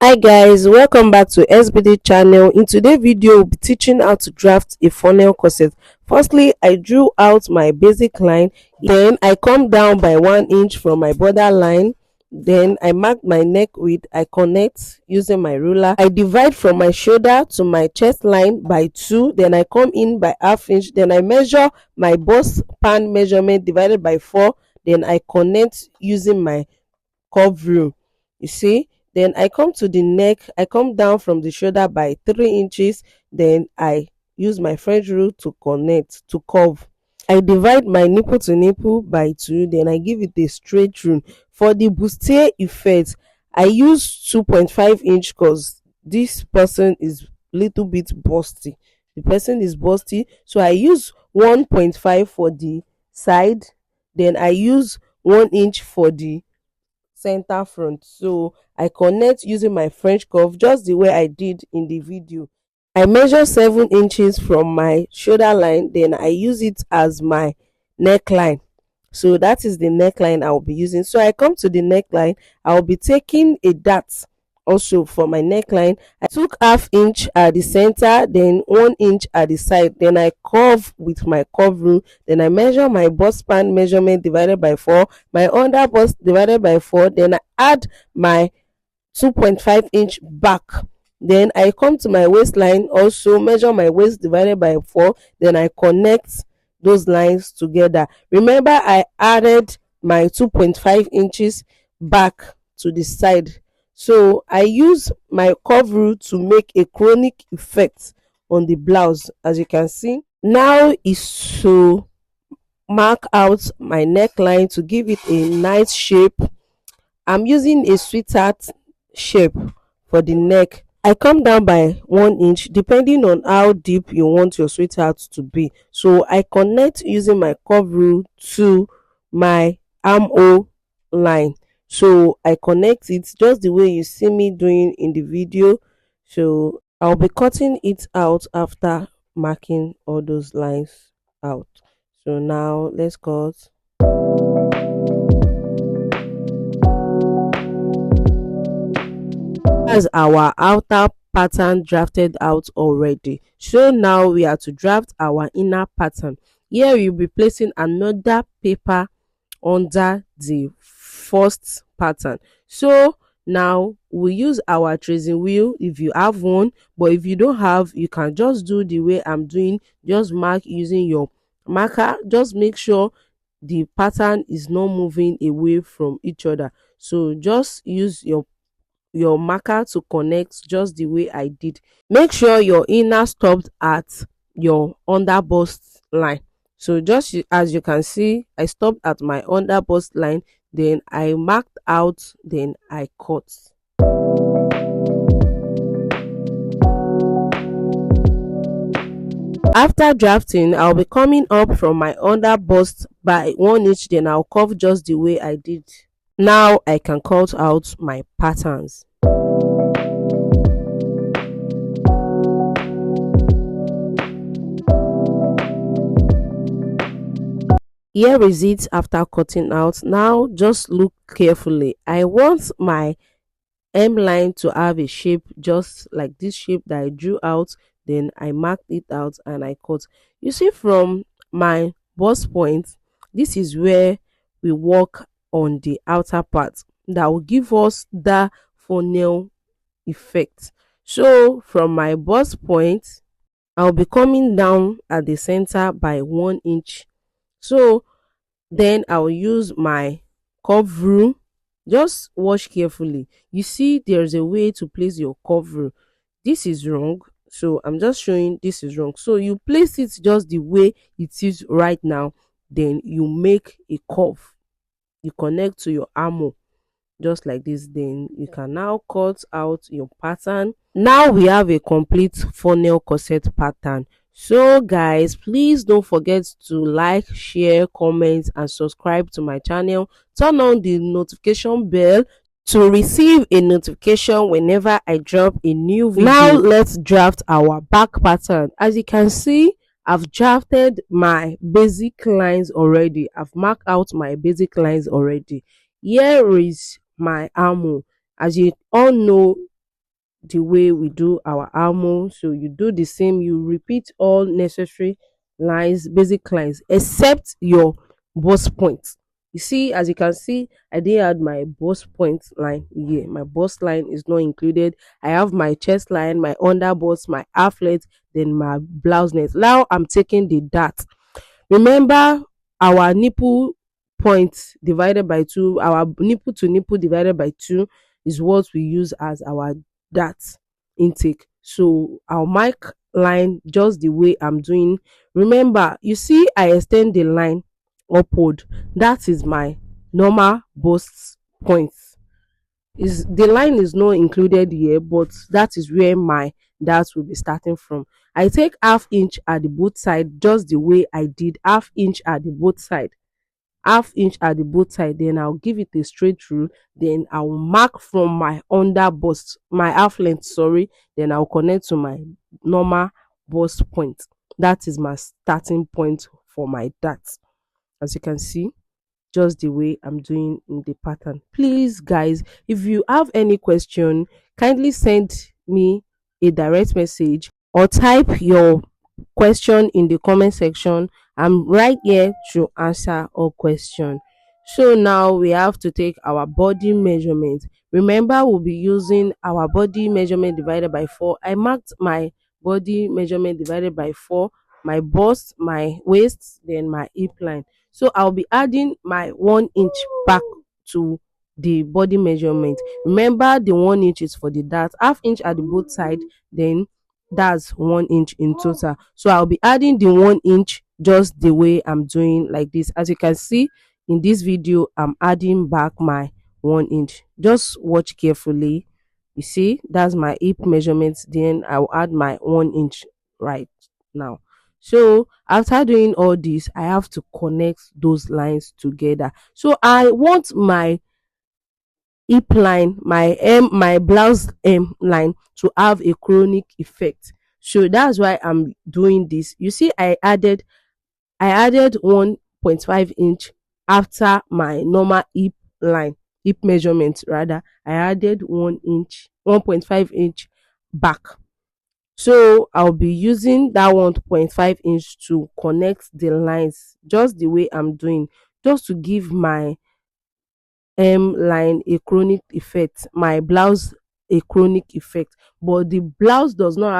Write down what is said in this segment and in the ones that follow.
Hi guys, welcome back to SBD channel. In today's video, we'll be teaching how to draft a funnel corset. Firstly, I drew out my basic line, then I come down by 1 inch from my border line, then I mark my neck width, I connect using my ruler, I divide from my shoulder to my chest line by 2, then I come in by ½ inch, then I measure my bust span measurement divided by 4, then I connect using my curve rule. You see, then I come to the neck, I come down from the shoulder by 3 inches, then I use my French rule to connect to curve. I divide my nipple to nipple by 2, then I give it a straight rule. For the bustier effect, I use 2.5 inch because this person is little bit busty. The person is busty, so I use 1.5 for the side, then I use 1 inch for the center front. So I connect using my French curve just the way I did in the video. I measure 7 inches from my shoulder line, then I use it as my neckline. So that is the neckline I will be using. So I come to the neckline, I will be taking a dart also for my neckline. I took ½ inch at the center, then 1 inch at the side, then I curve with my curve rule, then I measure my bust span measurement divided by 4, my under bust divided by 4, then I add my 2.5 inch back, then I come to my waistline, also measure my waist divided by 4, then I connect those lines together. Remember, I added my 2.5 inches back to the side. So I use my curve rule to make a chronic effect on the blouse. As you can see, now is to mark out my neckline to give it a nice shape. I'm using a sweetheart shape for the neck. I come down by 1 inch depending on how deep you want your sweetheart to be. So I connect using my curve rule to my armhole line. So I connect it just the way you see me doing in the video. So I'll be cutting it out after marking all those lines out. So now let's cut. As our outer pattern drafted out already, so now we are to draft our inner pattern. Here we'll be placing another paper under the first pattern. So now we use our tracing wheel if you have one, but if you don't have, you can just do the way I'm doing. Just mark using your marker. Just make sure the pattern is not moving away from each other. So just use your marker to connect just the way I did. Make sure your inner stopped at your under bust line. So just as you can see, I stopped at my under bust line, then I marked out, then I cut. After drafting, I'll be coming up from my under bust by 1 inch, then I'll curve just the way I did. Now I can cut out my patterns. Here is it after cutting out. Now just look carefully. I want my hem line to have a shape just like this shape that I drew out, then I marked it out and I cut. You see, from my bust point, this is where we work on the outer part that will give us the funnel effect. So from my bust point, I'll be coming down at the center by 1 inch. So then I'll use my curve rule. Just watch carefully. You see, there's a way to place your curve rule. This is wrong, so I'm just showing this is wrong. So you place it just the way it is right now, then you make a curve. You connect to your armhole just like this, then you can now cut out your pattern. Now we have a complete funnel corset pattern. So guys, please don't forget to like, share, comment and subscribe to my channel. Turn on the notification bell to receive a notification whenever I drop a new video. Now let's draft our back pattern. As you can see, I've drafted my basic lines already. I've marked out my basic lines already. Here is my armhole. As you all know, the way we do our armor. So you do the same, you repeat all necessary lines, basic lines, except your bust point. You see, as you can see, I did add my bust point line here. My bust line is not included. I have my chest line, my under bust, my halflet, then my blouse net. Now I'm taking the dart. Remember, our nipple point divided by 2, our nipple to nipple divided by 2 is what we use as our dart intake. So I'll mark line just the way I'm doing. Remember, you see I extend the line upward. That is my normal bust point. Is the line is not included here, but that is where my dart will be starting from. I take half inch at the both side, just the way I did half inch at the both side, half inch at the both side. Then I'll give it a straight through. Then I'll mark from my under bust, my half length, sorry. Then I'll connect to my normal bust point. That is my starting point for my dart. As you can see, just the way I'm doing in the pattern. Please, guys, if you have any question, kindly send me a direct message or type your question in the comment section. I'm right here to answer all questions. So now we have to take our body measurement. Remember, we'll be using our body measurement divided by 4. I marked my body measurement divided by 4, my bust, my waist, then my hip line. So I'll be adding my 1 inch back to the body measurement. Remember, the 1 inch is for the dart, half inch at the both side, then that's 1 inch in total. So I'll be adding the 1 inch just the way I'm doing like this. As you can see in this video, I'm adding back my 1 inch. Just watch carefully. You see, that's my hip measurement. Then I'll add my 1 inch right now. So after doing all this, I have to connect those lines together. So I want my hip line, my blouse line to have a chronic effect. So that's why I'm doing this. You see, I added 1.5 inch after my normal hip measurement rather. I added 1 inch, 1.5 inch back. So I'll be using that 1.5 inch to connect the lines just the way I'm doing, just to give my line a chronic effect, my blouse a chronic effect. But the blouse does not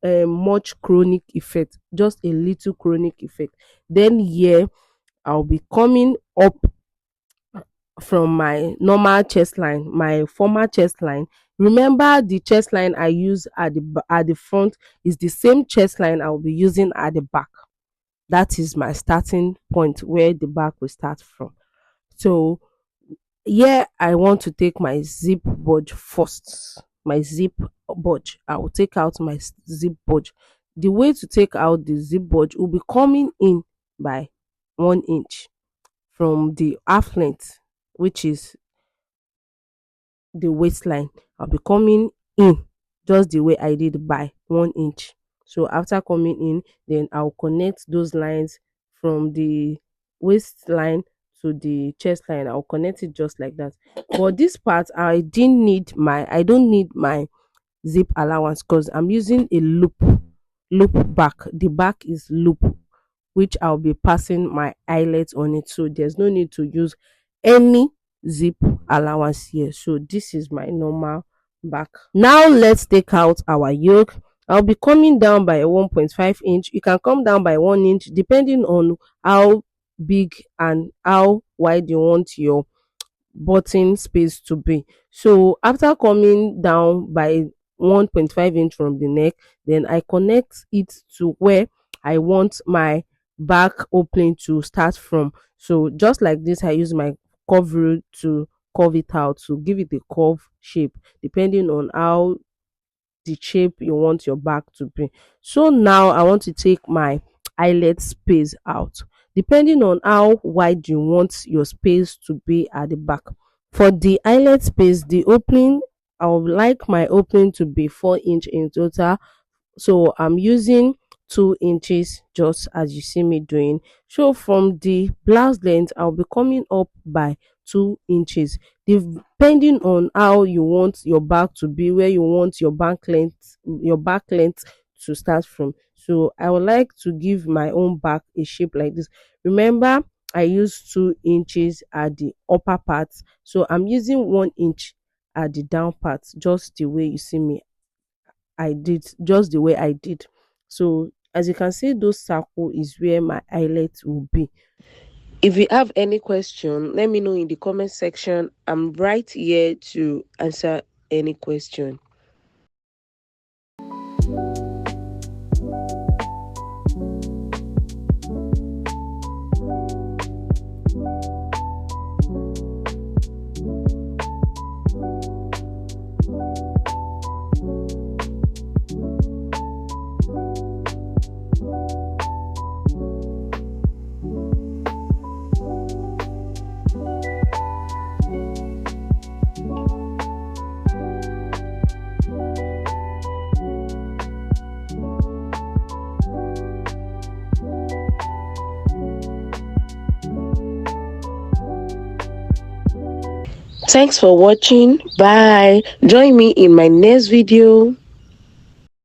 have much chronic effect, just a little chronic effect. Then here I'll be coming up from my normal chest line, my former chest line. Remember, the chest line I use at the front is the same chest line I'll be using at the back. That is my starting point where the back will start from. So here I want to take my zip budge first. My zip budge. I will take out my zip budge. The way to take out the zip budge will be coming in by 1 inch from the half length, which is the waistline. I'll be coming in just the way I did by 1 inch. So after coming in, then I'll connect those lines from the waistline to the chest line. I'll connect it just like that. For this part, I don't need my zip allowance because I'm using a loop back. The back is loop, which I'll be passing my eyelet on it. So there's no need to use any zip allowance here. So this is my normal back. Now let's take out our yoke. I'll be coming down by 1.5 inch. You can come down by 1 inch depending on how big and how wide you want your button space to be. So after coming down by 1.5 inch from the neck, then I connect it to where I want my back opening to start from. So just like this, I use my curve rule to curve it out to give it a curve shape depending on how the shape you want your back to be. So now I want to take my eyelet space out depending on how wide you want your space to be at the back. For the eyelet space, the opening, I would like my opening to be 4 inch in total. So I'm using 2 inches just as you see me doing. So from the blouse length, I'll be coming up by 2 inches, depending on how you want your back to be, where you want your back length to start from. So I would like to give my own back a shape like this. Remember, I use 2 inches at the upper part, so I'm using 1 inch at the down part, just the way you see me. I did just the way I did. So as you can see, those circle is where my eyelet will be. If you have any question, let me know in the comment section. I'm right here to answer any question. Thanks for watching. Bye. Join me in my next video.